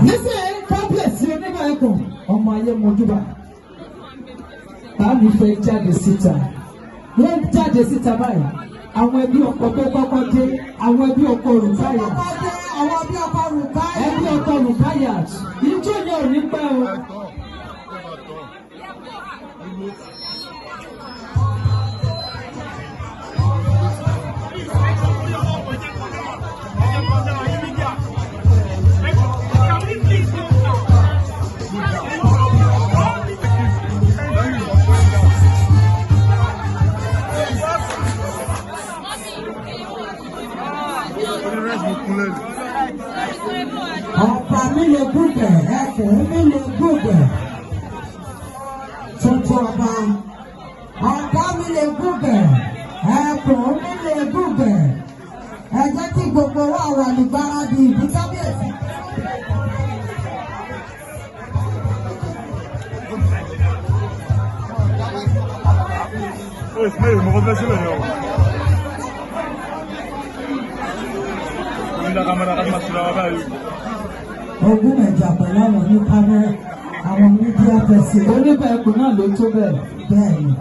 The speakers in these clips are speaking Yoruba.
nísìnyí kábíyèsí onígbà ẹkùn ọmọ ayé mojúbà báàmì fẹ́ jáde síta wọ́n jáde síta báyìí àwọn ẹbí ọkọ tó kọ́kọ́ dé àwọn ẹbí ọkọ rùkáyà ẹbí ọkọ rùkáyà ìjọ yẹn ò ní pẹ́ o. Ọ̀pá mi lè gúgẹ̀, ẹkùn mi lè gúgẹ̀. Tuntun ọba. Ọ̀pá mi lè gúgẹ̀, ẹkùn mi lè gúgẹ̀. Ẹ jẹ́ kí gbogbo wa wà ní gbáradì ìdí kábíyèsí. Ogún ẹ̀jà pẹ̀lú àwọn ní kámẹ́rà, àwọn mídíà pẹ̀sì. Oníbà ẹkùn náà ló tó bẹ́ẹ̀. Bẹ́ẹ̀ni.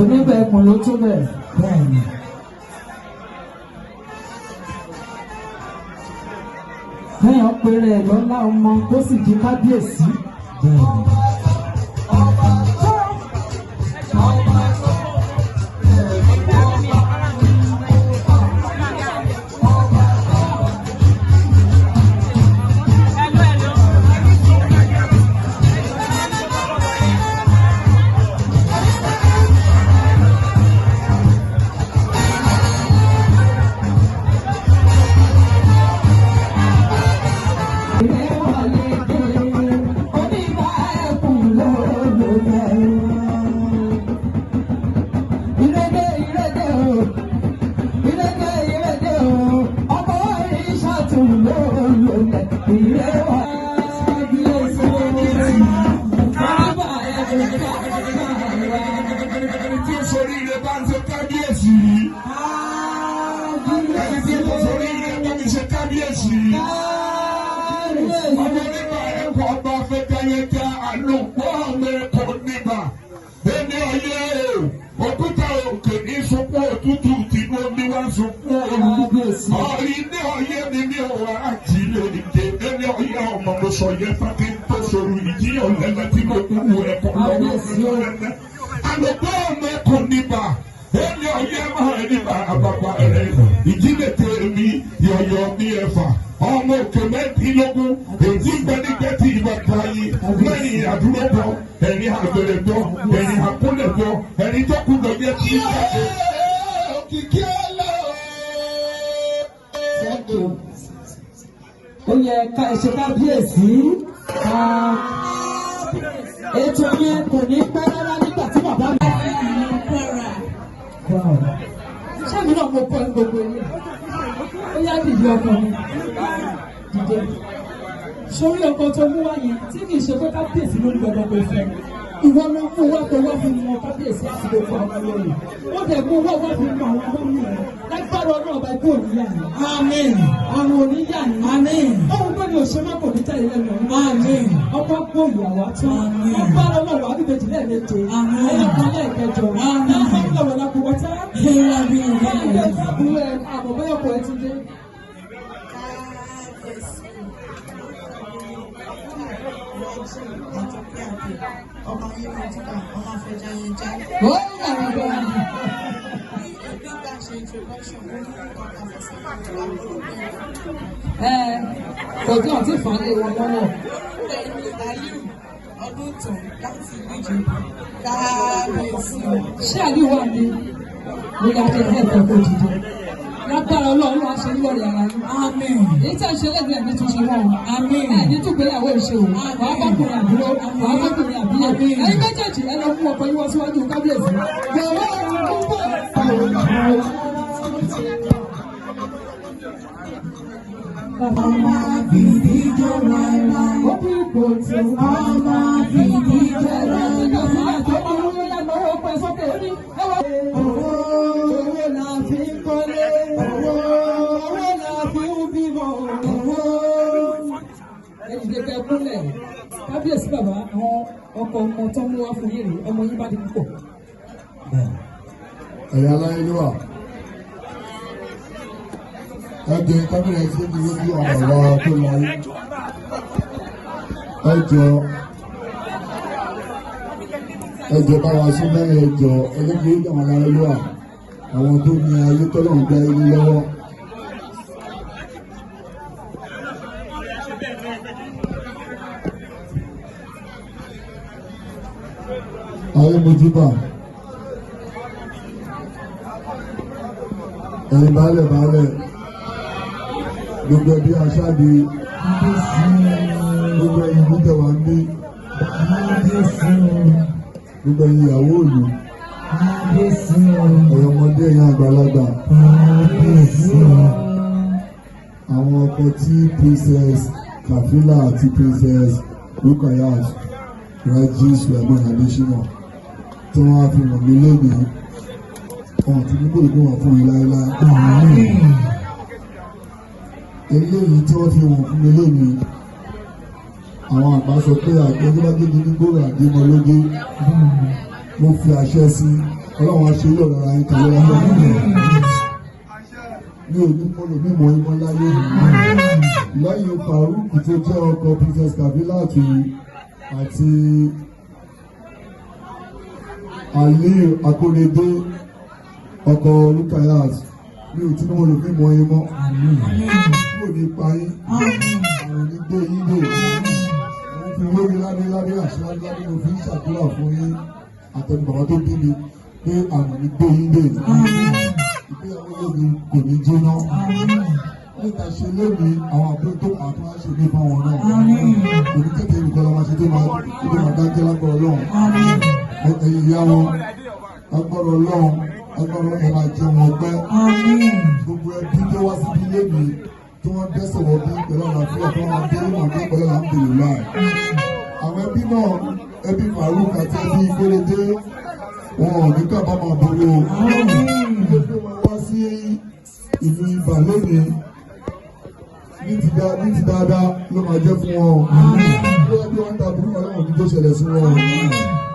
Oníbà ẹkùn ló tó bẹ́ẹ̀. Bẹ́ẹ̀ni. Kéèyàn péré ẹ̀ lọ́lá ọmọ kó sì di kábíyèsí. Bẹ́ẹ̀ni. Ìdílé tèmi yọ̀yọ̀ ní ẹ̀fà ọmọ òkè mẹ́tìlógún èyí gbẹ́ni gbẹ́tì ìbàdàn yìí lẹ́yìn àdúró bọ̀ ẹ̀yìn àgbèrè bọ̀ ẹ̀yìn àkúnlẹ̀ bọ̀ ẹ̀yìn tó kú lọ́jọ́ tí í jáde. Òkìkí ọlọ́ọ̀. Ó yẹ ká ẹ̀ṣẹ̀ kábíyèsí. Ètò yẹn kò ní pẹ́ rárá nígbà tí bàbá mi. Ṣé mi náà mo kọ́ ní gbogbo ilé? Ó yá dìde ọkọ mi. Dìde. Sórí ọkọ tó mú wá yẹn tí kì í ṣe pé kábíyèsí ló ń gbọdọ̀ pé fẹ́. Ìwọ ló mú wá pé wọ́n fi mọ kábíyèsí àti gbogbo ọmọ lórí. Ó dẹ̀ mú wá fi mọ àwọn ọmọ mi rẹ̀. Lágbára ọlọ́run ọba ikú òní yà ní. Àmín. Àrùn òní yà ní. Àmín. Ohun tó ní òṣèlú kò ní tẹ̀lé lẹ́nu ọ̀hún. Àmín. Ọkọ gbó ìyàwó àtún. Àmín. Lágbára ọlọ́run àbíbejì lẹ́ẹ̀mejì. Àmín. Ẹlẹ́kan lẹ́ẹ̀kẹjọ. Àmín. Láfáàmì lọ́wọ́ lápò wọ́tá. Kéwà bí ìwé ìwé. Àbúrò àbọ̀bọ́yọ̀pọ̀ ẹ ti dé. Ọmọ yìí máa ti kà ọmọ afẹjà yẹn já. Ó ń yàrá bẹ́ẹ̀ ni. Bí bá ṣe introduction ó ní ọkọ̀ àfẹsẹ̀ Òjò àti ìfàlẹ́ wọn lọ́wọ́. Bẹ́ẹ̀ni Aliu ọdún tán láti ìdíje kábíyèsí. Ṣé Aliu wà ní ìyá akẹ́kẹ́ ẹ̀kọ́ kò dìde? Lágbára ọlọ́run wá ṣe nílò rẹ̀ ara yín. Àmín. Èyí tí a ṣe lẹ́gbẹ̀ẹ́ ní tún ṣe wọ́n. Àmín. Ẹni tún gbéyàwó ìṣe o. Wàá bọ́kùnrin àbúrò, wàá bọ́kùnrin àbíyẹ. Ẹyin méjèèjì ẹ lọ fún ọkọ yín wá síwájú kábíyèsí. Yọ̀wọ́ Ọmọ fìdí jọ láéláé. Ó bí ipò tí ọmọ fìdí jọ láéláé. Owó la fi ń kọ́lé. Owó la fi ń bímọ. kábíyèsí bàbá àwọn ọkọ̀ ọmọ tó ń mú wá fún yìí rèé ọmọ yín bá di púpọ̀. ẹ̀yà aláìlúwà ẹ̀jẹ̀ kábíyèsí ní lójú ọ̀rọ̀ wa tó láyé ẹjọ́ bá wa sí mẹ́rin ẹjọ́ ẹlẹ́gbẹ̀ẹ́ ìjọba aláìlúwà àwọn tó ní ayé tọ́lọ̀ ń gbá ilé lọ́wọ́. ayé mojúbà ẹ̀yin baálẹ̀ gbogbo ẹbí aṣáájú gbogbo ẹ̀yin ìbújẹ̀wà ń bí gbogbo ẹ̀yin ìyàwó òlù ẹ̀yin ọmọdé ẹ̀yin àgbàlagbà àwọn ọkọ tí Princess Kafila àti Princess Rukayat Raji Sulaiman Adesina tí wọ́n á fi wọ̀n mí lónìí wọn ti ní bòrò pé wọ́n fún mi láéláé. eléyìí tí wọ́n fi wọ̀n fún mi lónìí àwọn àgbà sọ pé àgbẹ̀dúgbàgbé ní gbòòrò àdémọlógé mo fi àṣẹ sí ọlọ́run aṣọ ilé ọ̀rọ̀ ara yín kan lọ́wọ́ lọ́wọ́ mi ò ní mọ́lò mímọ́ imọ́ láyé lẹ́yìn Farouk tó jẹ́ ọkọ Princess Kafila àti Aliyu Akorede ọkọ Rukayat mi ò tí wọ́n lò fún ìmọ̀ ẹ̀mọ́ mo ní parí àwọn onígbé yín lè mo fi lórí ládéládé àṣíwájú ládé mo fi ń ṣàdúrà fún yín àtẹnu bàbá tó bí mi pé àwọn onígbé yín lè ìgbéyàwó lónìí kò ní jóná níta ṣe lónìí àwọn àbúrò tó àtúnwá ṣe ní fáwọn náà kò ní kékeré nìkan lọ́wọ́ ṣe tó máa dájẹ́ lágbára Ọlọ́run ẹ̀yìn ìyá wọn lágbára Ọlọ́run agbára ẹ̀ máa jẹun ọgbẹ́ gbogbo ẹbí tó wá síbi lónìí tí wọ́n dẹ́sẹ̀ wọ́n bí pẹ̀lú àlàáfíà tó wọ́n dé wọn bí pẹ̀lú àlàáfíà láì. àwọn ẹbí náà ẹbí Farouk àti ẹbí Ìgbélédé wọn ò ní kábàámọ̀ àbúrò ilé tó máa wá sí ìlú Ifá lónìí ní ti dáadáa ló máa jẹ́ fún wọn. bí wọ́n ta burúkú ọlọ́run ní tó ṣẹlẹ̀ sí wọn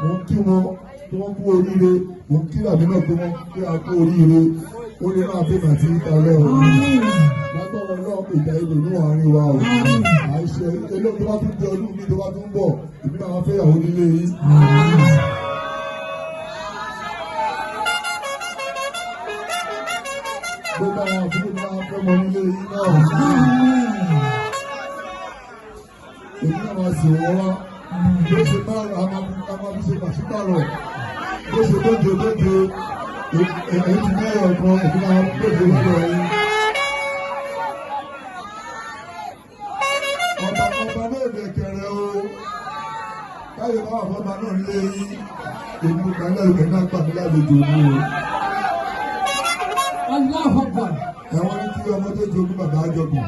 mo ń kí wọn tí wọ́n kú oríire mo ń kí làbí náà pé wọ́n kí a kú oríire ó lè máa bẹ́ẹ̀ àti ìtàlẹ́ o lágbára náà ìjà ìlú ní àárín wa o àìṣe eléyìí tó bá tún di ọdún mi tó bá tún bọ̀ èmi náà wọ́n fẹ́ yàwó nílé yìí. gbogbo àwọn àbúrò náà fẹ́ mọ nílé yìí náà èmi náà máa sì wọ́n wá bó ṣe máa rà máa ṣe pàṣípàrọ̀ bó ṣe lóde èyí ti mẹ́rin ọ̀kan èmi náà lóde lọ́dọ̀ yìí. ọba náà lè kẹrẹ o káyọ̀ bá àwọn ọba náà lé yín èmi kò kàn lẹ́rù náà gbà mí lálejò ní o. ẹ̀wọ̀n ní kí ọmọ tó jogún bàbá àjọkùn.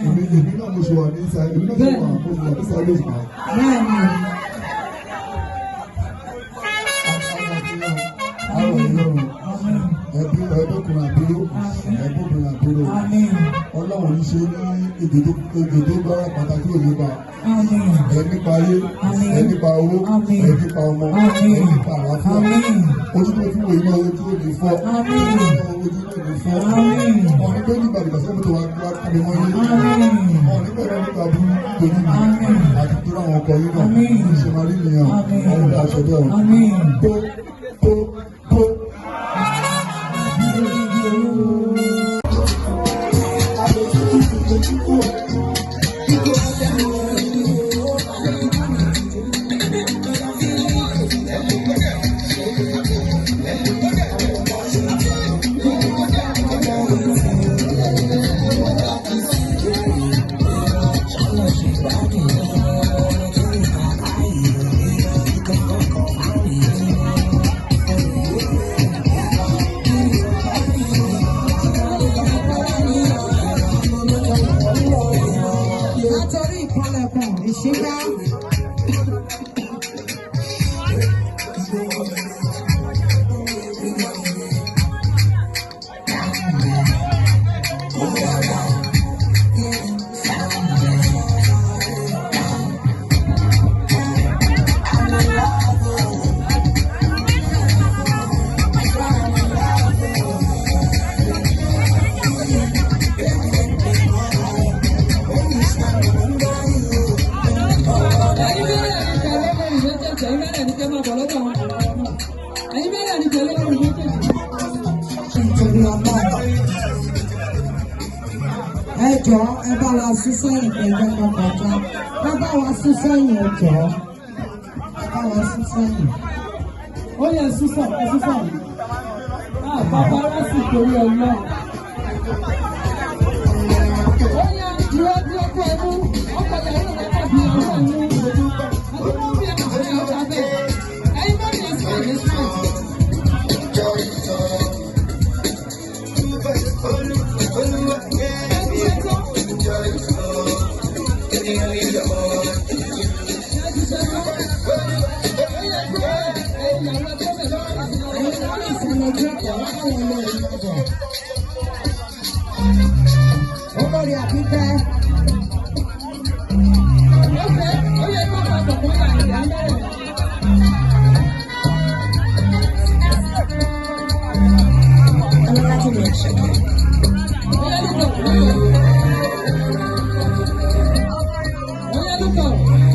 èmi náà mo ṣe wà ní ìsà èmi náà ṣe wà ní ìsà ilé ìgbà. ẹbí ọdọkùnrin àbúrò ẹbọkùnrin àbúrò Ọlọ́run ń ṣe ní èdè gbára pàtàkì òyìnbá ẹni parí ẹni pa owó ẹni pa ọmọ ẹni pa àlàáfíà ojú tó fún òyìnbá owó tí ó lè fọ ojú tó lè fọ ọ̀nì tó nígbà nígbà sọ́kùn tó wá kàmí mọ́ yé ọ̀nì bẹ̀rẹ̀ nígbà bú torí mi àti tó láwọn ọkọ̀ yìí náà ṣe máa rí nìyẹn ọ̀nì bá aṣọ bẹ́ẹ̀ tó. ẹ jọ̀ọ́ ẹ bá wa sún sẹ́yìn kẹjọ kọkànjá ẹ bá wa sún sẹ́yìn ẹ jọ̀ọ́ ẹ bá wa sún sẹ́yìn. Ó yẹ sísọ ẹ sísọ. Bàbá rẹ̀ sì torí ọlọ́. Ó yẹ dúró dúró kó ẹnu ọkọ̀ ìyàwó rẹ̀ tàbí ọwọ́ ẹnu. Àti wọ́n bí ẹ̀ka fún ẹ̀ka bẹ́ẹ̀. Ẹyin bá mi ẹ̀sìn ẹ̀yẹ sáà. Olórí Àbíkẹ́. Look